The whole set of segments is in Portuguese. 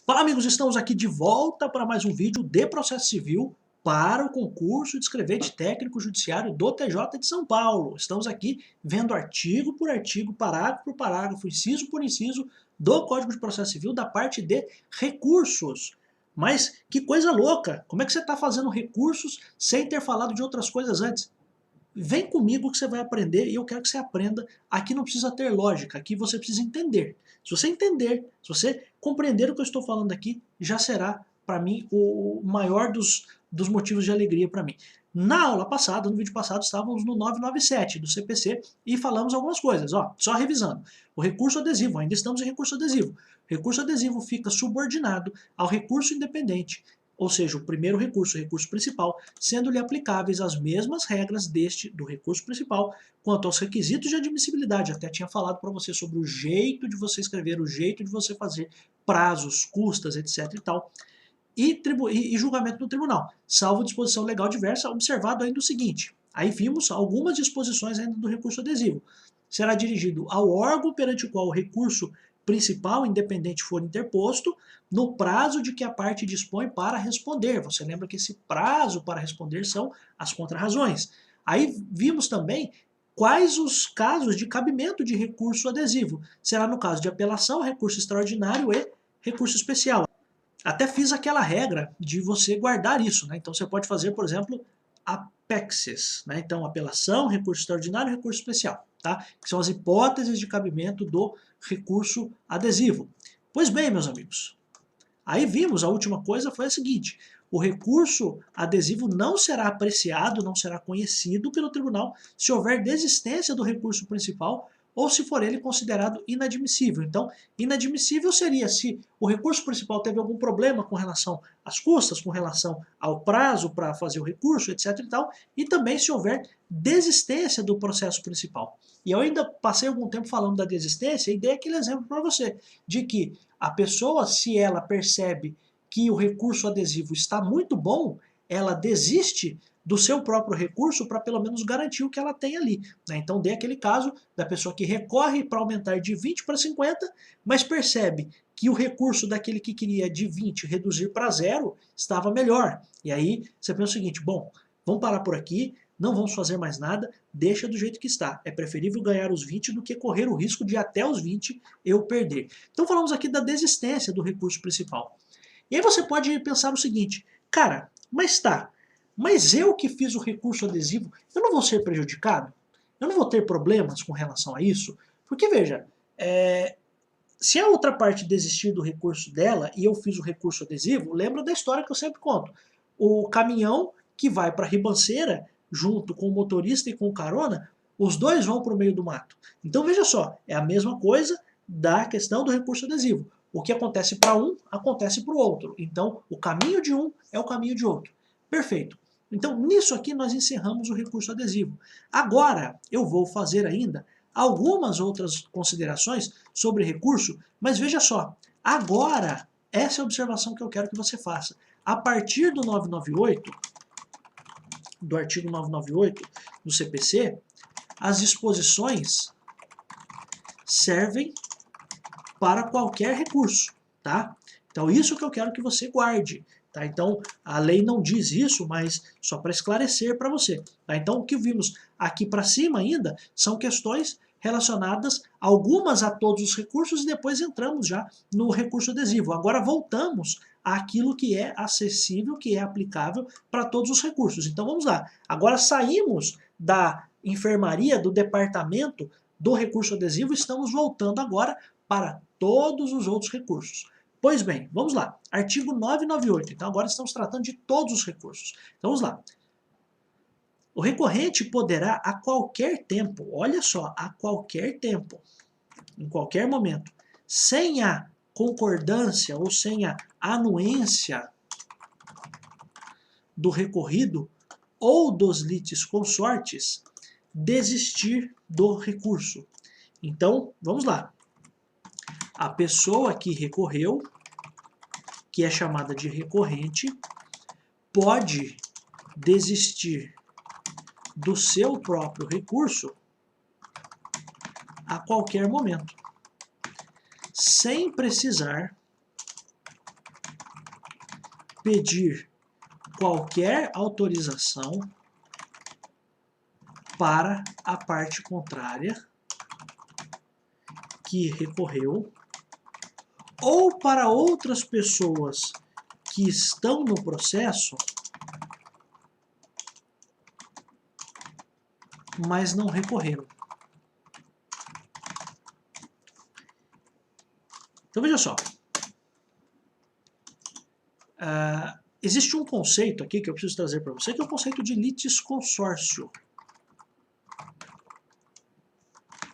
Fala amigos, estamos aqui de volta para mais um vídeo de processo civil para o concurso de escrevente técnico judiciário do TJ de São Paulo. Estamos aqui vendo artigo por artigo, parágrafo por parágrafo, inciso por inciso do Código de Processo Civil da parte de recursos. Mas que coisa louca, como é que você está fazendo recursos sem ter falado de outras coisas antes? Vem comigo que você vai aprender e eu quero que você aprenda. Aqui não precisa ter lógica, aqui você precisa entender. Se você entender, se você compreender o que eu estou falando aqui, já será, para mim, o maior dos motivos de alegria para mim. Na aula passada, no vídeo passado, estávamos no 997 do CPC e falamos algumas coisas. Ó, só revisando. O recurso adesivo, ainda estamos em recurso adesivo. O recurso adesivo fica subordinado ao recurso independente, ou seja, o primeiro recurso, o recurso principal, sendo-lhe aplicáveis as mesmas regras do recurso principal quanto aos requisitos de admissibilidade. Até tinha falado para você sobre o jeito de você escrever, o jeito de você fazer, prazos, custas, etc e tal. E julgamento no tribunal, salvo disposição legal diversa, observado ainda o seguinte, aí vimos algumas disposições ainda do recurso adesivo. Será dirigido ao órgão perante o qual o recurso principal independente for interposto, no prazo de que a parte dispõe para responder. Você lembra que esse prazo para responder são as contrarrazões. Aí vimos também quais os casos de cabimento de recurso adesivo. Será no caso de apelação, recurso extraordinário e recurso especial. Até fiz aquela regra de você guardar isso, né? Então você pode fazer, por exemplo, apexes, né? Então apelação, recurso extraordinário, recurso especial, tá? Que são as hipóteses de cabimento do recurso adesivo. Pois bem, meus amigos, aí vimos, a última coisa foi a seguinte, o recurso adesivo não será apreciado, não será conhecido pelo tribunal se houver desistência do recurso principal ou se for ele considerado inadmissível. Então, inadmissível seria se o recurso principal teve algum problema com relação às custas, com relação ao prazo para fazer o recurso, etc. e tal, e também se houver desistência do processo principal. E eu ainda passei algum tempo falando da desistência e dei aquele exemplo para você, de que a pessoa, se ela percebe que o recurso adesivo está muito bom, ela desiste do seu próprio recurso para pelo menos garantir o que ela tem ali. Né? Então, dei aquele caso da pessoa que recorre para aumentar de 20 para 50, mas percebe que o recurso daquele que queria de 20 reduzir para 0 estava melhor. E aí você pensa o seguinte, bom, vamos parar por aqui, não vamos fazer mais nada, deixa do jeito que está. É preferível ganhar os 20 do que correr o risco de até os 20 eu perder. Então falamos aqui da desistência do recurso principal. E aí você pode pensar o seguinte, cara, mas eu que fiz o recurso adesivo, eu não vou ser prejudicado? Eu não vou ter problemas com relação a isso? Porque veja, se a outra parte desistir do recurso dela e eu fiz o recurso adesivo, lembra da história que eu sempre conto. O caminhão que vai para a ribanceira, junto com o motorista e com o carona, os dois vão para o meio do mato. Então veja só, é a mesma coisa da questão do recurso adesivo. O que acontece para um, acontece para o outro. Então o caminho de um é o caminho de outro. Perfeito. Então nisso aqui nós encerramos o recurso adesivo. Agora eu vou fazer ainda algumas outras considerações sobre recurso, mas veja só, agora, essa é a observação que eu quero que você faça. A partir do 998, do artigo 998 do CPC, as disposições servem para qualquer recurso, tá? Então isso que eu quero que você guarde, tá? Então a lei não diz isso, mas só para esclarecer para você, tá? Então o que vimos aqui para cima ainda são questões relacionadas algumas a todos os recursos e depois entramos já no recurso adesivo. Agora voltamos àquilo que é acessível, que é aplicável para todos os recursos. Então vamos lá. Agora saímos da enfermaria, do departamento do recurso adesivo, estamos voltando agora para todos os outros recursos. Pois bem, vamos lá. Artigo 998. Então agora estamos tratando de todos os recursos. Então vamos lá. O recorrente poderá a qualquer tempo, olha só, a qualquer tempo, em qualquer momento, sem a concordância ou sem a anuência do recorrido ou dos litisconsortes, desistir do recurso. Então, vamos lá. A pessoa que recorreu, que é chamada de recorrente, pode desistir do seu próprio recurso a qualquer momento, sem precisar pedir qualquer autorização para a parte contrária que recorreu ou para outras pessoas que estão no processo, mas não recorreram. Então veja só, existe um conceito aqui que eu preciso trazer para você, que é o conceito de litisconsórcio.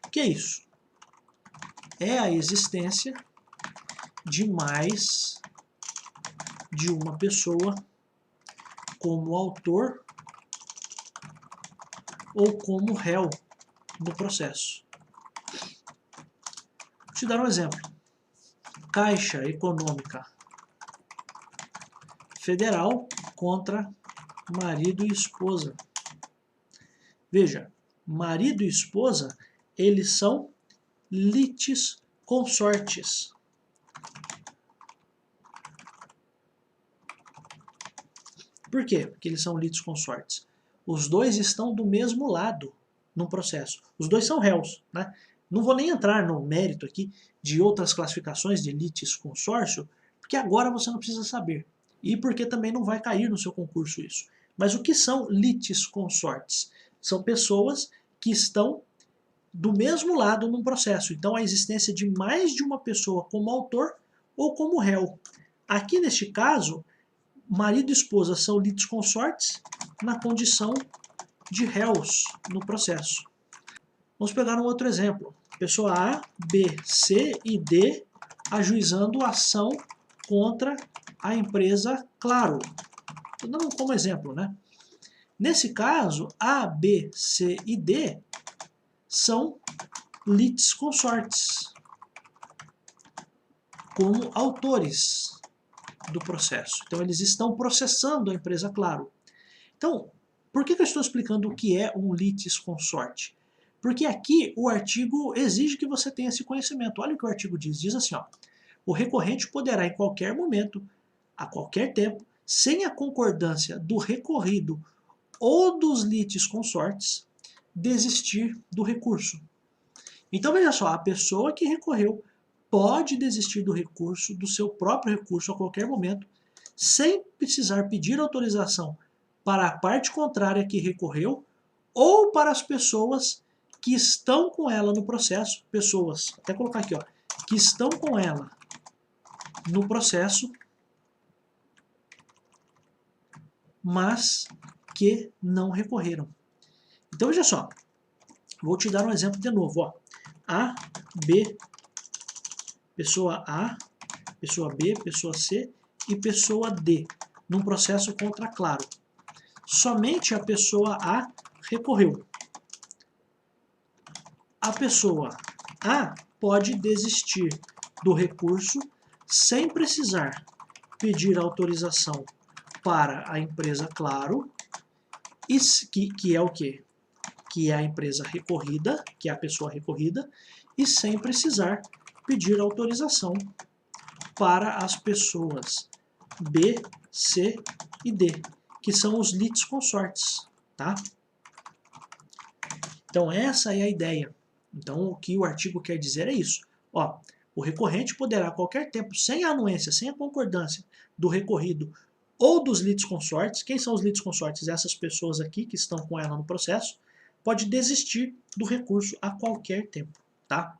O que é isso? É a existência de mais de uma pessoa como autor ou como réu no processo. Vou te dar um exemplo. Caixa Econômica Federal contra marido e esposa. Veja, marido e esposa, eles são litisconsortes. Por quê? Porque eles são litisconsortes. Os dois estão do mesmo lado no processo. Os dois são réus, né? Não vou nem entrar no mérito aqui de outras classificações de litisconsórcio, porque agora você não precisa saber. E porque também não vai cair no seu concurso isso. Mas o que são litisconsortes? São pessoas que estão do mesmo lado num processo. Então a existência de mais de uma pessoa como autor ou como réu. Aqui neste caso, marido e esposa são litisconsortes na condição de réus no processo. Vamos pegar um outro exemplo. Pessoa A, B, C e D ajuizando ação contra a empresa Claro. Estou dando como exemplo, né? Nesse caso, A, B, C e D são litisconsortes como autores do processo. Então, eles estão processando a empresa Claro. Então, por que eu estou explicando o que é um litisconsorte? Porque aqui o artigo exige que você tenha esse conhecimento. Olha o que o artigo diz. Diz assim, ó, o recorrente poderá em qualquer momento, a qualquer tempo, sem a concordância do recorrido ou dos litisconsortes, desistir do recurso. Então veja só, a pessoa que recorreu pode desistir do recurso, do seu próprio recurso a qualquer momento, sem precisar pedir autorização para a parte contrária que recorreu ou para as pessoas que estão com ela no processo, pessoas, até colocar aqui, ó, que estão com ela no processo, mas que não recorreram. Então veja só, vou te dar um exemplo de novo, ó. A, B, pessoa A, pessoa B, pessoa C e pessoa D, num processo contra Claro. Somente a pessoa A recorreu. A pessoa A pode desistir do recurso sem precisar pedir autorização para a empresa Claro, que é o quê? Que é a empresa recorrida, que é a pessoa recorrida, e sem precisar pedir autorização para as pessoas B, C e D, que são os litisconsortes, tá? Então essa é a ideia. Então o que o artigo quer dizer é isso. Ó, o recorrente poderá a qualquer tempo, sem a anuência, sem a concordância do recorrido ou dos litisconsortes, quem são os litisconsortes? Essas pessoas aqui que estão com ela no processo, pode desistir do recurso a qualquer tempo, tá?